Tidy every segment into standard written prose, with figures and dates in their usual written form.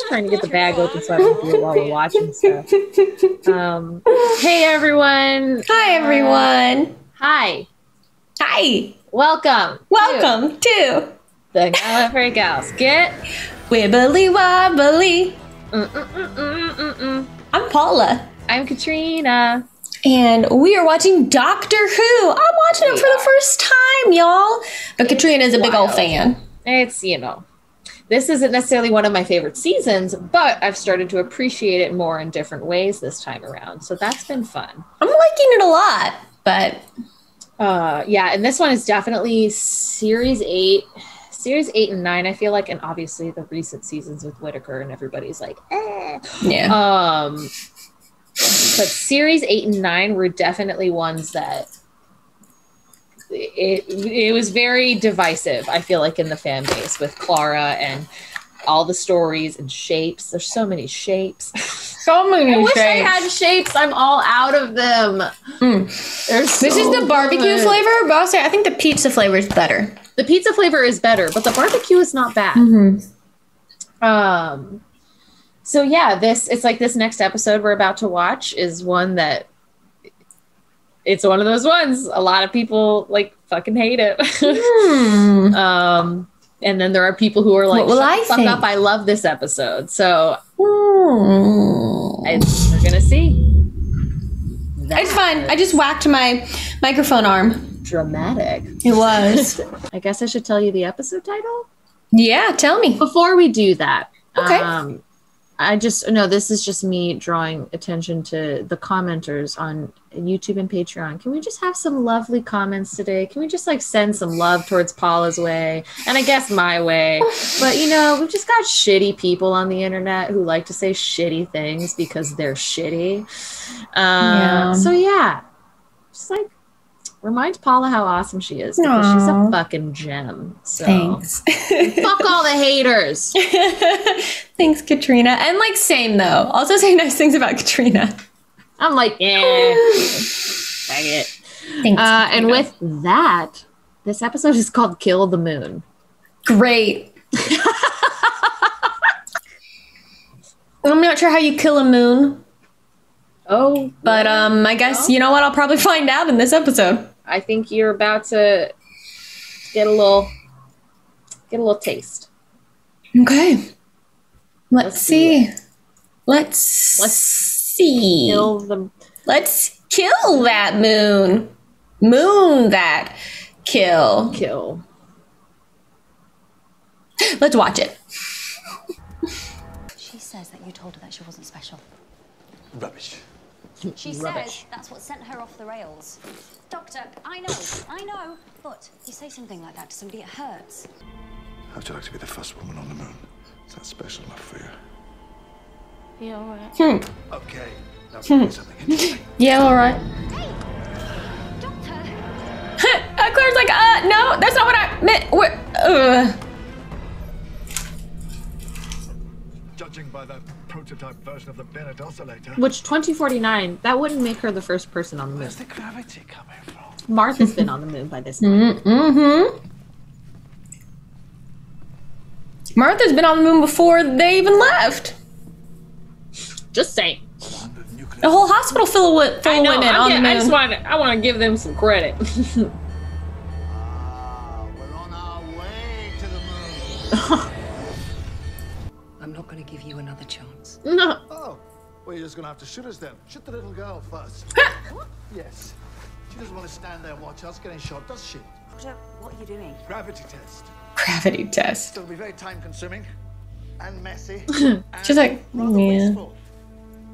trying to get the bag open so I don't do it while we're watching stuff. Hey everyone. Hi everyone. Hi. Hi. Welcome. To the Gallifrey Gals. Get Wibbly Wobbly. I'm Paula. I'm Katrina. And we are watching Doctor Who. I'm watching it for the first time, y'all. But Katrina is a big old fan. It's, this isn't necessarily one of my favorite seasons, but I've started to appreciate it more in different ways this time around. So that's been fun. I'm liking it a lot, but... yeah, and this one is definitely Series 8. Series 8 and 9, I feel like, and obviously the recent seasons with Whittaker and everybody's like, eh. Yeah. But Series 8 and 9 were definitely ones that it was very divisive, I feel like, in the fan base with Clara and all the stories and shapes. There's so many shapes. So many I wish shapes. I had shapes. I'm all out of them. This is the barbecue flavor, but I'll say I think the pizza flavor is better. The pizza flavor is better, but the barbecue is not bad. So yeah, it's like this next episode we're about to watch is one that it's one of those ones. A lot of people like fucking hate it. And then there are people who are like, shut the fuck up, I love this episode. So we're gonna see. It's fine. I just whacked my microphone arm. Dramatic. It was. I guess I should tell you the episode title? Yeah, tell me. Before we do that, okay. This is just me drawing attention to the commenters on YouTube and Patreon. Can we just have some lovely comments today? Can we just like send some love towards Paula's way? And I guess my way. But we've just got shitty people on the internet who like to say shitty things because they're shitty. So yeah, just like remind Paula how awesome she is because she's a fucking gem. So thanks. Fuck all the haters. Thanks, Katrina. And like same though. Also say nice things about Katrina. I'm like, dang it. Thanks. And with that, this episode is called Kill the Moon. Great. I'm not sure how you kill a moon. Oh, but I guess you know what? I'll probably find out in this episode. I think you're about to get a little taste. Okay. Let's see. Let's see. Let's kill that moon. Moon that kill. Let's watch it. She says that you told her that she wasn't special. Rubbish. She says that's what sent her off the rails. Doctor, I know, but you say something like that to somebody, it hurts. How would you like to be the first woman on the moon? Is that special enough for you? Yeah, all right. Okay, now say something interesting. Yeah, all right. Hey, Doctor. Claire's like, no, that's not what I meant. Judging by that prototype version of the Bennett oscillator. Which 2049, that wouldn't make her the first person on the moon. Where's the gravity coming from? Martha's been on the moon by this point. Martha's been on the moon before they even left. Just saying. The whole hospital full of women on the moon. I want to give them some credit. We're on our way to the moon. I'm not going to give you another chance. No. Oh, well, you're just going to have to shoot us then. Shoot the little girl first. Yes. She doesn't want to stand there and watch us getting shot, does she? Doctor, what are you doing? Gravity test. Gravity test. It'll be very time-consuming and messy. She's like, rather wasteful.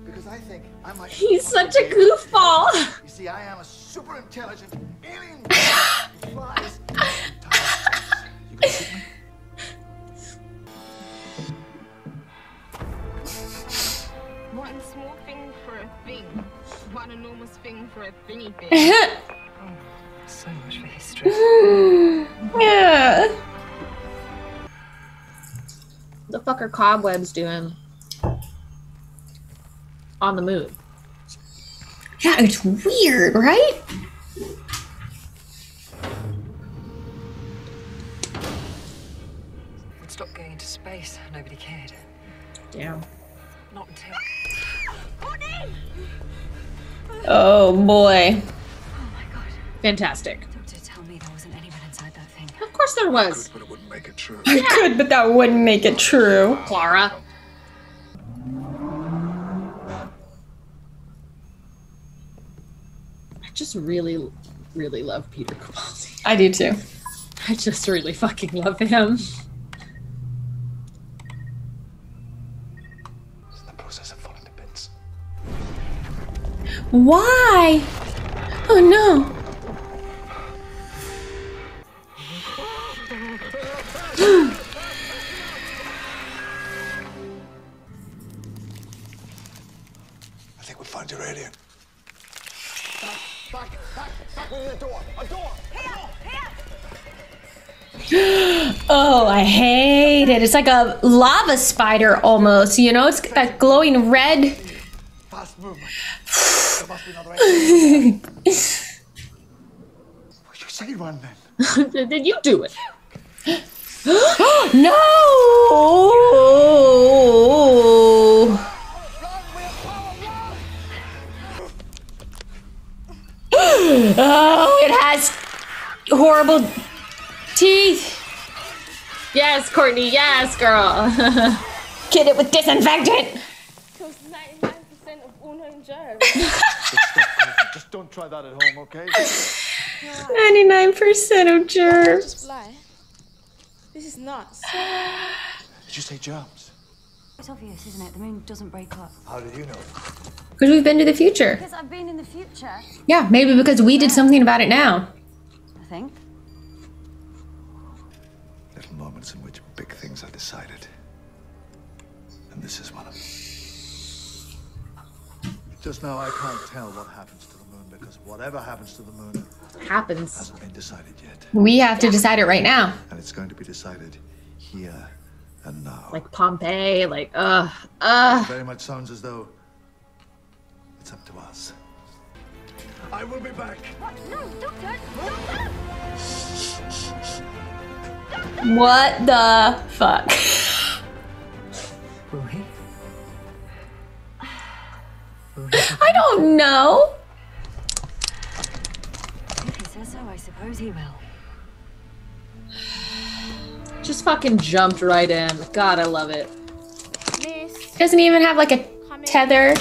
Because I think I might. He's such a goofball. You see, I am a super intelligent alien who flies. You can shoot me? One small thing for a thing, one enormous thing for a thingy thing. So much for history. Yeah. The fuck are cobwebs doing on the moon? Yeah, it's weird, right? Stopped going into space. Nobody cared. Damn. Not until. Oh boy. Oh my god. Fantastic. Doctor, tell me there wasn't anyone inside that thing. Of course there was. But it wouldn't make it true. I could, but that wouldn't make it true. Clara. I just really, really love Peter Capaldi. I do too. I just really fucking love him. It's in the process of falling to bits. Why? Oh no. I think we found your alien. Back with the door. A door. Oh, I hate it. It's like a lava spider almost, you know? It's that glowing red. Fast movement. There must be another exit. Well, you say run then. Then you do it. No! Oh, it has horrible teeth. Yes, Courtney. Yes, girl. Get it with disinfectant. Kills 99% of all known germs. Just don't try that at home, okay? 99% of germs. Just fly. This is nuts. Did you say germs? It's obvious, isn't it? The moon doesn't break up. How did you know? Because we've been to the future. Because I've been in the future, Yeah, maybe because we did something about it now. I think. Little moments in which big things are decided. And this is one of them. Just now, I can't tell what happens to the moon because whatever happens to the moon Happens. hasn't been decided yet. We have to decide it right now. And it's going to be decided here and now. Like Pompeii. Like, Very much sounds as though it's up to us. I will be back. What? No, Doctor! Doctor! What the fuck? Will he? I don't know. If he says so, I suppose he will. just fucking jumped right in. God, I love it. Miss, Doesn't even have like a tether.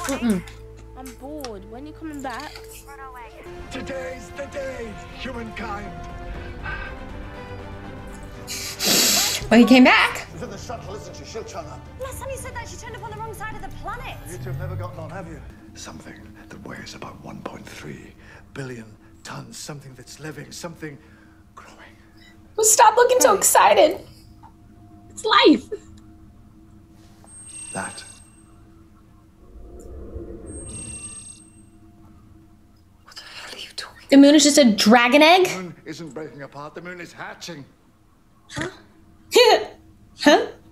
I'm bored. When you coming back? Today's the day, humankind. Well, he came back. She's in the shuttle, isn't she? She'll turn up. Last time you said that, she turned up on the wrong side of the planet. You two have never gotten on, have you? Something that weighs about 1.3 Billion tons, something that's living, something growing. Well, stop looking so excited. It's life. that. What the hell are you talking? The moon is just a dragon egg? The moon isn't breaking apart, the moon is hatching. Huh?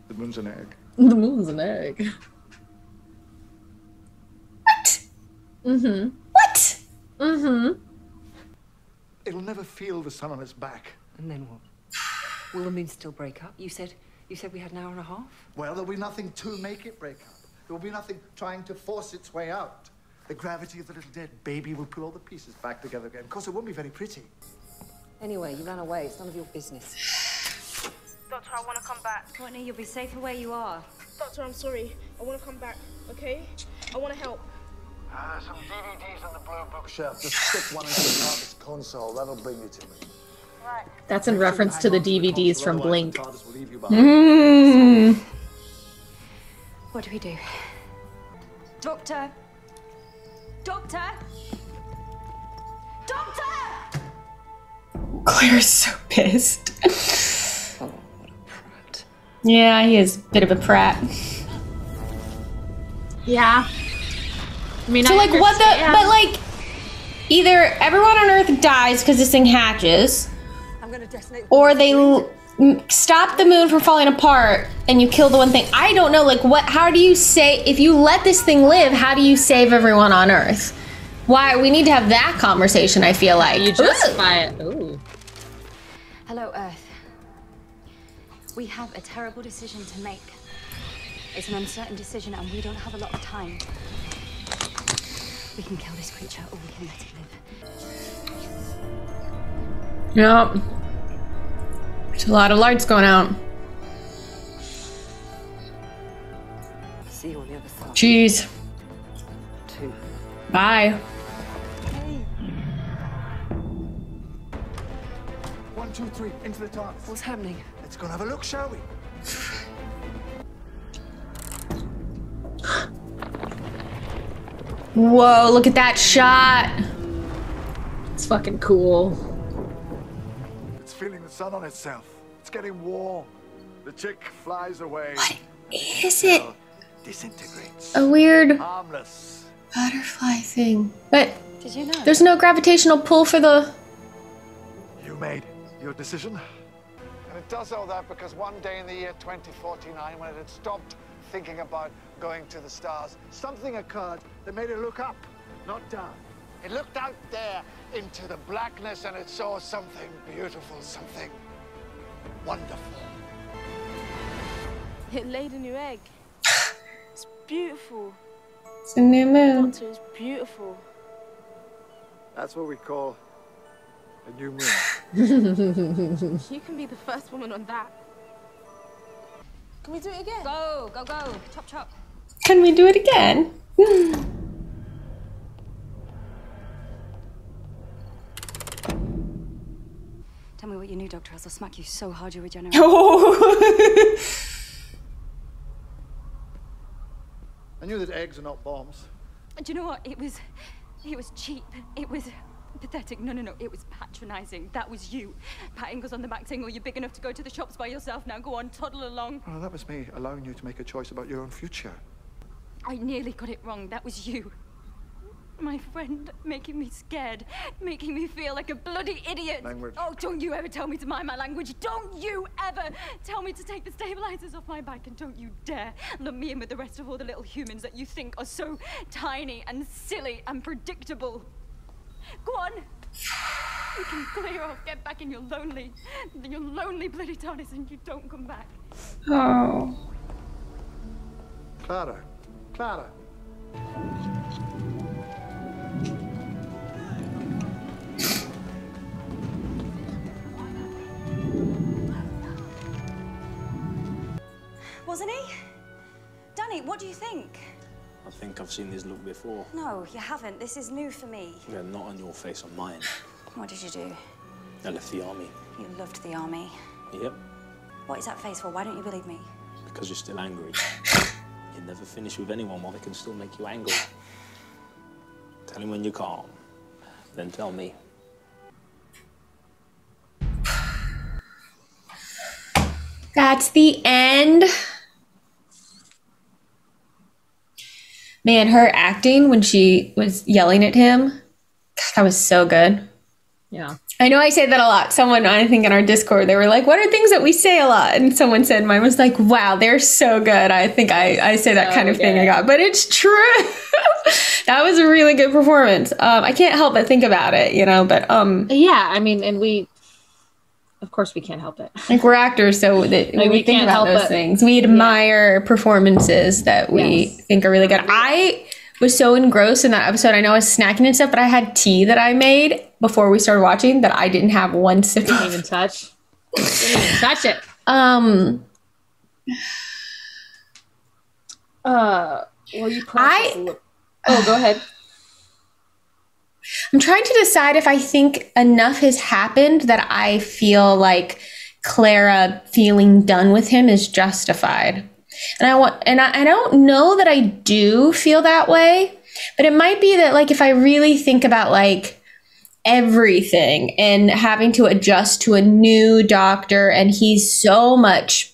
The moon's an egg. The moon's an egg. What? Mm-hmm. What? Mm-hmm. It'll never feel the sun on its back. And then what? Will the moon still break up? You said we had an hour and a half? Well, there'll be nothing to make it break up. There will be nothing trying to force its way out. The gravity of the little dead baby will put all the pieces back together again. Of course, it won't be very pretty. Anyway, you ran away. It's none of your business. Doctor, I want to come back. Courtney, you'll be safer where you are. Doctor, I'm sorry. I want to come back, okay? I want to help. Some DVDs on the blue bookshelf. Just stick one into the TARDIS console. That'll bring you to me. Right. That's in reference to the DVDs from Blink. TARDIS will leave you behind. What do we do? Doctor! Doctor! Doctor! Claire's so pissed. Oh, what a prat. Yeah, he is a bit of a prat. Yeah. I mean, So, I like, what the... understand. But, like, either everyone on Earth dies because this thing hatches, I'm gonna detonate. or they stop the moon from falling apart and you kill the one thing. I don't know, like, what... How do you say... If you let this thing live, how do you save everyone on Earth? Why? We need to have that conversation, I feel like. You justify it. Ooh. Hello, Earth. We have a terrible decision to make. It's an uncertain decision, and we don't have a lot of time. We can kill this creature, or we can let it live. Yep. There's a lot of lights going out. See you on the other side. Jeez. 2. Bye. 1, 2, 3, into the TARDIS. What's happening? Let's go and have a look, shall we? Whoa, look at that shot. It's fucking cool. It's feeling the sun on itself. It's getting warm. The chick flies away. What is it? Disintegrates. A weird Harmless. butterfly thing. But Did you know? there's no gravitational pull for the... You made your decision. And it does all that because one day in the year 2049, when it had stopped thinking about going to the stars, something occurred that made it look up, not down. It looked out there into the blackness and it saw something beautiful, something wonderful. It laid a new egg. It's beautiful. It's a new moon. Doctor, it's beautiful. That's what we call a new moon. You can be the first woman on that. Can we do it again? Go, go, go. Chop, chop. Can we do it again? Tell me what you knew, Doctor, else I'll smack you so hard you regenerate. Oh. I knew that eggs are not bombs. Do you know what? It was cheap. It was pathetic. No, no, no. It was patronizing. That was you. Patting us on the back saying, oh, you're big enough to go to the shops by yourself now. Go on, toddle along. Oh, that was me allowing you to make a choice about your own future. I nearly got it wrong. That was you. My friend, making me scared, making me feel like a bloody idiot. Language. Oh, don't you ever tell me to mind my language. Don't you ever tell me to take the stabilizers off my back, and don't you dare lump me in with the rest of all the little humans that you think are so tiny and silly and predictable. Go on. You can clear off, get back in your lonely bloody TARDIS, and you don't come back. Oh. Clara. Clara. Wasn't he? Danny, what do you think? I think I've seen this look before. No, you haven't. This is new for me. Yeah, not on your face, on mine. What did you do? I left the army. You loved the army. Yep, What is that face for? Why don't you believe me? because you're still angry. You never finish with anyone while they can still make you angry. Tell him when you're calm, then tell me. That's the end. Man, her acting when she was yelling at him, God, that was so good. Yeah. I know I say that a lot. Someone, I think in our Discord, they were like, what are things that we say a lot? And someone said, mine was like, wow, they're so good. I think I say that kind of thing I got, but it's true. That was a really good performance. I can't help but think about it, you know, but Yeah, I mean, and we, of course we can't help it. like we're actors, so that Like, we think can't about help those but- things. We admire performances that we think are really good. I was so engrossed in that episode. I know I was snacking and stuff, but I had tea that I made before we started watching that I didn't have one sip Didn't of. even touch. Didn't even touch it. Well, you probably. Oh, go ahead. I'm trying to decide if I think enough has happened that I feel like Clara feeling done with him is justified. And I don't know that I do feel that way, but it might be that like if I really think about like everything and having to adjust to a new doctor, and he's so much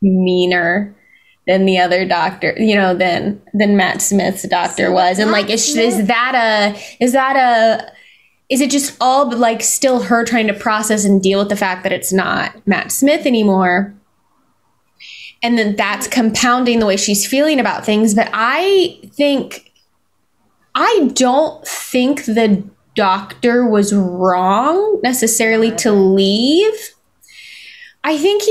meaner than the other doctor, you know, than Matt Smith's doctor was. And like, is it just all like still her trying to process and deal with the fact that it's not Matt Smith anymore? And then that's compounding the way she's feeling about things. But I don't think the doctor was wrong necessarily to leave. I think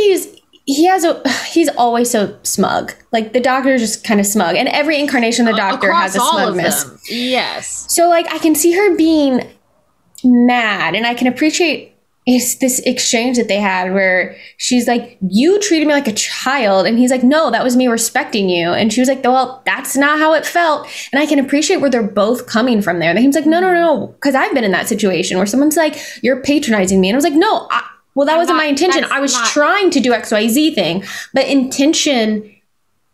he's always so smug. Like the Doctor is just kind of smug, and every incarnation of the Doctor has a smugness. Yes. So like I can see her being mad, and I can appreciate this exchange that they had where she's like, you treated me like a child, and he's like, no, that was me respecting you, and she was like, well, that's not how it felt. And I can appreciate where they're both coming from there. And he's like, no, because I've been in that situation where someone's like, you're patronizing me, and I was like, no, well, that wasn't my intention. I was trying to do XYZ thing, but intention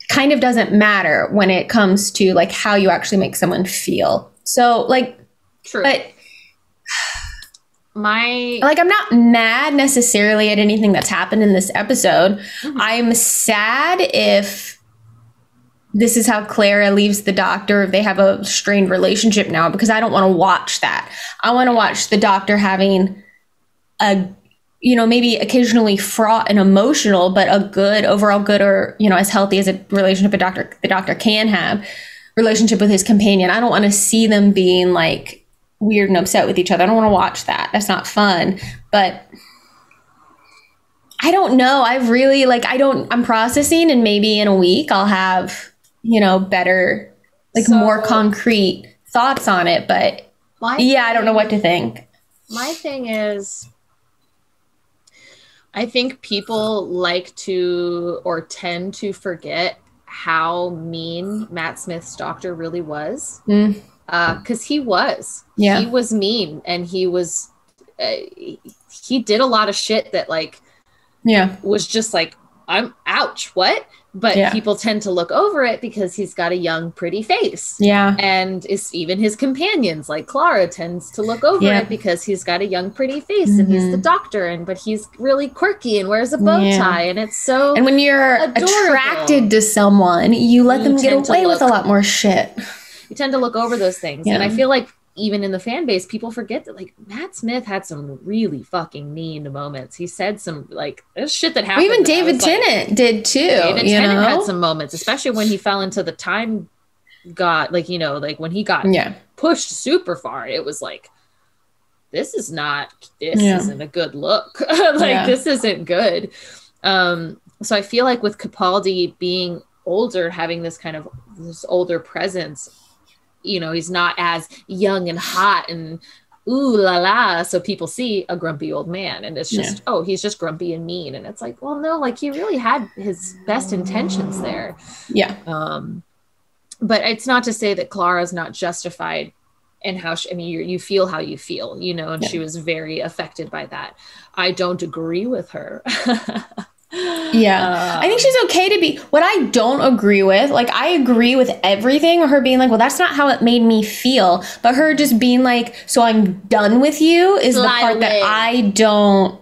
kind of doesn't matter when it comes to like how you actually make someone feel. So like, true. But I'm not mad necessarily at anything that's happened in this episode. I'm sad if this is how Clara leaves the Doctor, if they have a strained relationship now, because I don't want to watch that. I want to watch the Doctor having a, maybe occasionally fraught and emotional, but a good, overall good, or, as healthy as a relationship the Doctor can have, relationship with his companion. I don't want to see them being like weird and upset with each other. I don't want to watch that. That's not fun. But I don't know. I'm processing, and maybe in a week I'll have, better, more concrete thoughts on it. But I don't know what to think. My thing is, I think people like to or tend to forget how mean Matt Smith's Doctor really was. Because he was. Yeah. He was mean, and he was he did a lot of shit that was just like, ouch, what? But people tend to look over it because he's got a young, pretty face. Yeah. And even his companions, like Clara, tends to look over it because he's got a young, pretty face, and he's the Doctor, but he's really quirky and wears a bow tie, and it's so And when you're attracted to someone, you let them get away with a lot more shit. You tend to look over those things. And I feel like even in the fan base, people forget that Matt Smith had some really fucking mean moments. He said some there's shit that happened. Well, even David Tennant did too. David Tennant had some moments, especially when he fell into the time god, when he got pushed super far. It was like, this isn't a good look. This isn't good. So I feel like with Capaldi being older, having this kind of this older presence, he's not as young and hot and ooh la la. So people see a grumpy old man, and it's just, he's just grumpy and mean. And it's like, well, no, he really had his best intentions there. Yeah. But it's not to say that Clara's not justified in how you feel how you feel, and she was very affected by that. I don't agree with her. I think she's okay to be. What I don't agree with, I agree with everything, her being like, well, that's not how it made me feel, but her just being like, so I'm done with you, is the part that I don't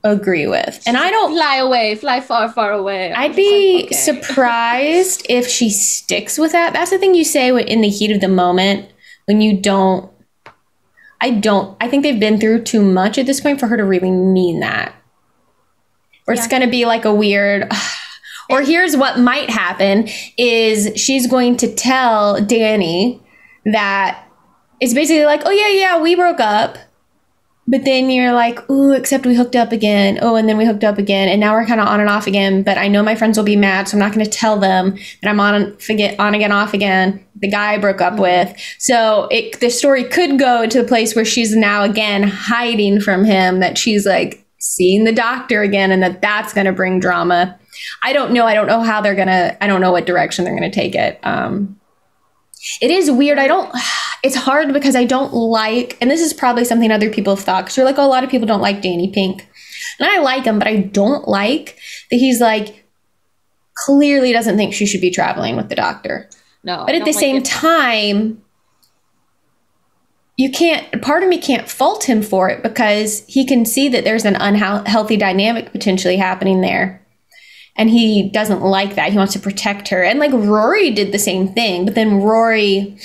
agree with. And I don't fly far, far away. I'd be surprised if she sticks with that. That's the thing you say in the heat of the moment when you don't. I think they've been through too much at this point for her to really mean that. Or it's going to be like a weird, or here's what might happen is she's going to tell Danny that it's basically like, oh yeah, we broke up. But then you're like, ooh, except we hooked up again. Oh, and then we hooked up again. And now we're kind of on and off again. But I know my friends will be mad, so I'm not going to tell them that I'm on again, off again. The guy I broke up with. So the story could go to a place where she's now again hiding from him, that she's like, seeing the Doctor again, and that's going to bring drama. I don't know how they're going to, I don't know what direction they're going to take it. It is weird. It's hard because I don't like, and this is probably something other people have thought, because you're like, oh, a lot of people don't like Danny Pink. And I like him, but I don't like that he's clearly doesn't think she should be traveling with the Doctor. No. But at the same time, part of me can't fault him for it, because he can see that there's an unhealthy dynamic potentially happening there. And he doesn't like that. He wants to protect her. And Rory did the same thing, but then Rory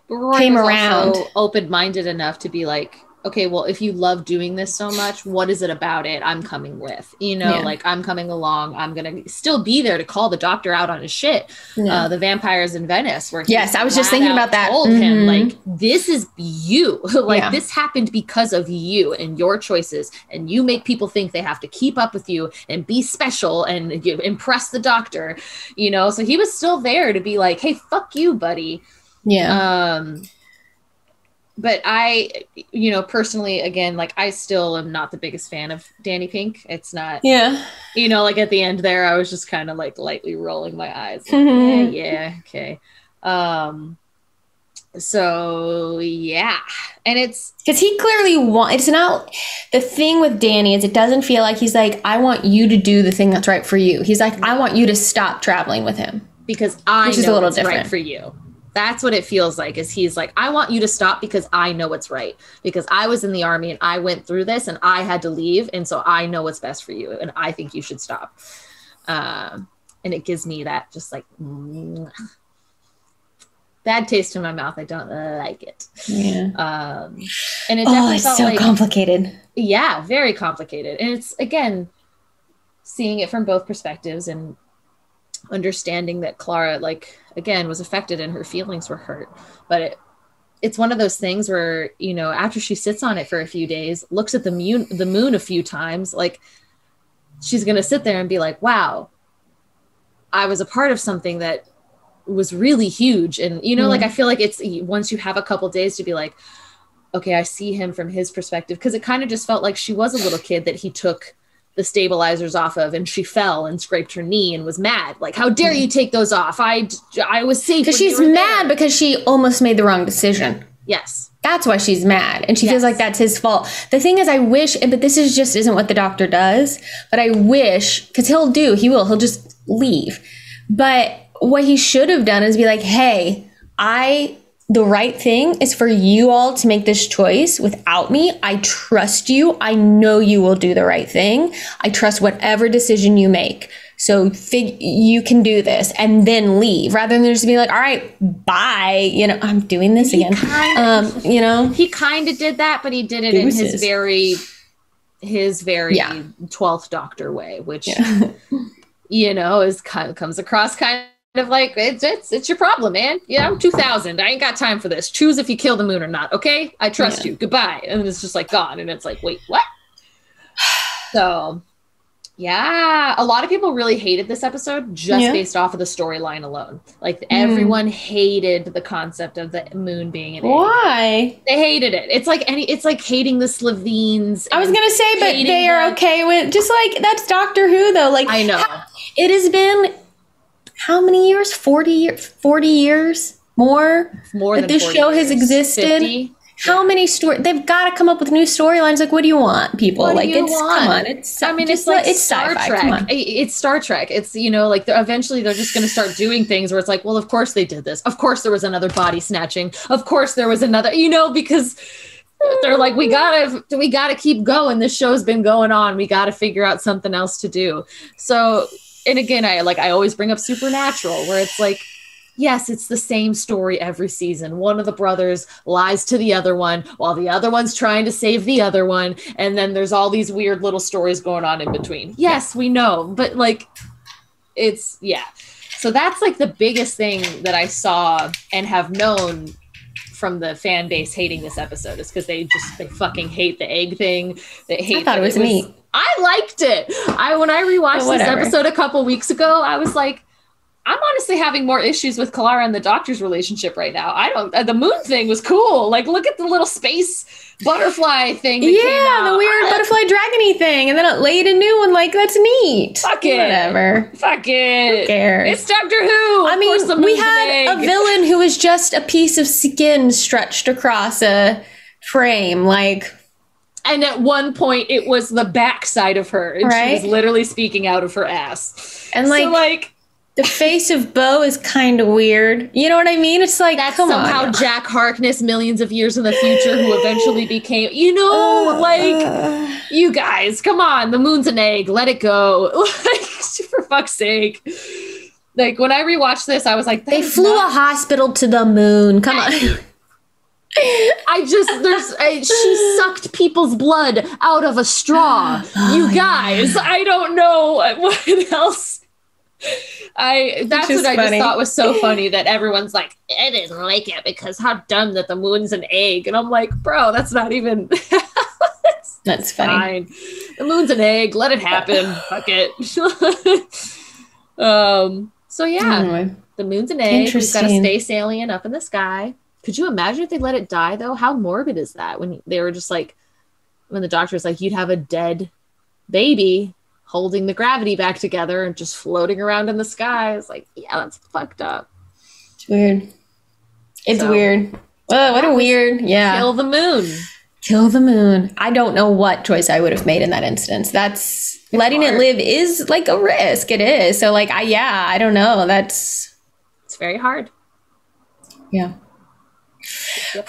came was around. Also open-minded enough to be like, okay, well, if you love doing this so much, what is it about it I'm coming with? You know, like I'm coming along. I'm going to still be there to call the doctor out on his shit. The Vampires in Venice, where yes, I was just thinking about that. Told him, like, this is you. Like, this happened because of you and your choices. And you make people think they have to keep up with you and be special and impress the doctor, you know? So he was still there to be like, hey, fuck you, buddy. Yeah. But I, you know, personally, again, like, I still am not the biggest fan of Danny Pink. It's not, you know, like at the end there, I was just kind of like lightly rolling my eyes. Like, yeah, okay. So yeah. And it's because he clearly it's not, the thing with Danny is it doesn't feel like he's like, I want you to do the thing that's right for you. He's like, I want you to stop traveling with him. Because I know what's right for you. That's what it feels like, is he's like, I want you to stop because I know what's right. Because I was in the army and I went through this and I had to leave. And so I know what's best for you. And I think you should stop. And it gives me that just like bad taste in my mouth. I don't like it. Yeah. And it definitely it's felt so like, complicated. Yeah, very complicated. And it's, again, seeing it from both perspectives and understanding that Clara, like, again, was affected and her feelings were hurt. But it's one of those things where, you know, after she sits on it for a few days, looks at the moon a few times, like, she's going to sit there and be like, wow, I was a part of something that was really huge. And, you know, like, I feel like it's once you have a couple days to be like, okay, I see him from his perspective. Because it kind of just felt like she was a little kid that he took the stabilizers off of, and she fell and scraped her knee and was mad. Like, how dare you take those off? I was safe. Because she's mad because she almost made the wrong decision. Yes. That's why she's mad. And she feels like that's his fault. The thing is, I wish, but this is just isn't what the doctor does, but I wish, because he'll just leave. But what he should have done is be like, hey, the right thing is for you all to make this choice without me. I trust you. I know you will do the right thing. I trust whatever decision you make. So you can do this, and then leave, rather than just be like, all right, bye. You know, I'm doing this again. You know, he kind of did that, but he did it in his very 12th Doctor way, which, you know, comes across kind of like, it's your problem, man. Yeah, I'm 2000. I ain't got time for this. Choose if you kill the moon or not. Okay, I trust you. Goodbye. And it's just like gone. And it's like, wait, what? So, yeah, a lot of people really hated this episode just based off of the storyline alone. Like, everyone hated the concept of the moon being an egg. Why? They hated it. It's like hating the Slovene. I was gonna say, but they are okay with, just like, that's Doctor Who though. Like, I know it has been how many years? 40 years more that this show has existed. 50? How many stories? They've got to come up with new storylines. Like, what do you want, people? Come on. It's like it's Star Trek. It's Star Trek. It's, you know, like, eventually they're just going to start doing things where it's like, well, of course they did this. Of course there was another body snatching. Of course there was another, you know, because they're like, we gotta keep going. This show's been going on. We got to figure out something else to do. So, and again, I always bring up Supernatural, where it's like, yes, it's the same story every season. One of the brothers lies to the other one while the other one's trying to save the other one. And then there's all these weird little stories going on in between. Yes, we know. But, like, it's, So that's, like, the biggest thing that I saw and have known from the fan base hating this episode, is because they fucking hate the egg thing. I thought it was neat. I liked it. When I rewatched this episode a couple weeks ago, I was like, I'm honestly having more issues with Clara and the Doctor's relationship right now. The moon thing was cool. Like, look at the little space butterfly thing that came out. The weird butterfly dragony thing. And then it laid a new one. Like, that's neat. Fuck it. Whatever. Fuck it. Who cares? It's Doctor Who. I mean, we had a villain who was just a piece of skin stretched across a frame. Like... And at one point, it was the backside of her. And she was literally speaking out of her ass. And, like the face of Bo is kind of weird. You know what I mean? It's like, that's somehow Jack Harkness millions of years in the future who eventually became, you know, you guys, come on. The moon's an egg. Let it go. Like, for fuck's sake. Like, when I rewatched this, I was like, they flew a hospital to the moon. Come on. She sucked people's blood out of a straw. You guys, I don't know what else. That's what I just thought was so funny, that everyone's like, I didn't like it because how dumb that the moon's an egg. And I'm like, bro, that's not even... That's funny. Fine. The moon's an egg. Let it happen. Fuck it. So yeah, anyway. The moon's an egg. We've got a space alien up in the sky. Could you imagine if they let it die though? How morbid is that? When they were just like, when the doctor's like, you'd have a dead baby holding the gravity back together and just floating around in the sky. It's like, yeah, that's fucked up. It's weird. It's weird. Oh, what a weird, Kill the moon. Kill the moon. I don't know what choice I would have made in that instance. It's letting hard. It live is like a risk. It is. So like, I don't know. It's very hard. Yeah.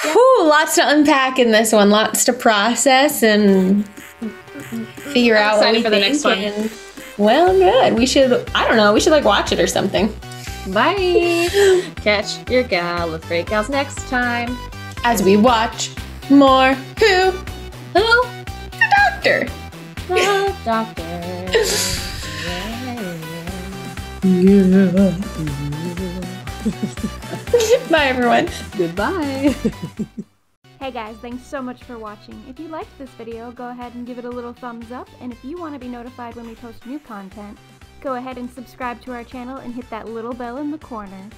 Whew, lots to unpack in this one. Lots to process and figure out what we for think. The next one. Well, good. We should, I don't know. We should like watch it or something. Bye. Catch your Gallifrey gals next time as we watch more Who? The Doctor. The Doctor. Bye, everyone. Goodbye. Hey guys, thanks so much for watching. If you liked this video, go ahead and give it a little thumbs up, and if you want to be notified when we post new content, go ahead and subscribe to our channel and hit that little bell in the corner.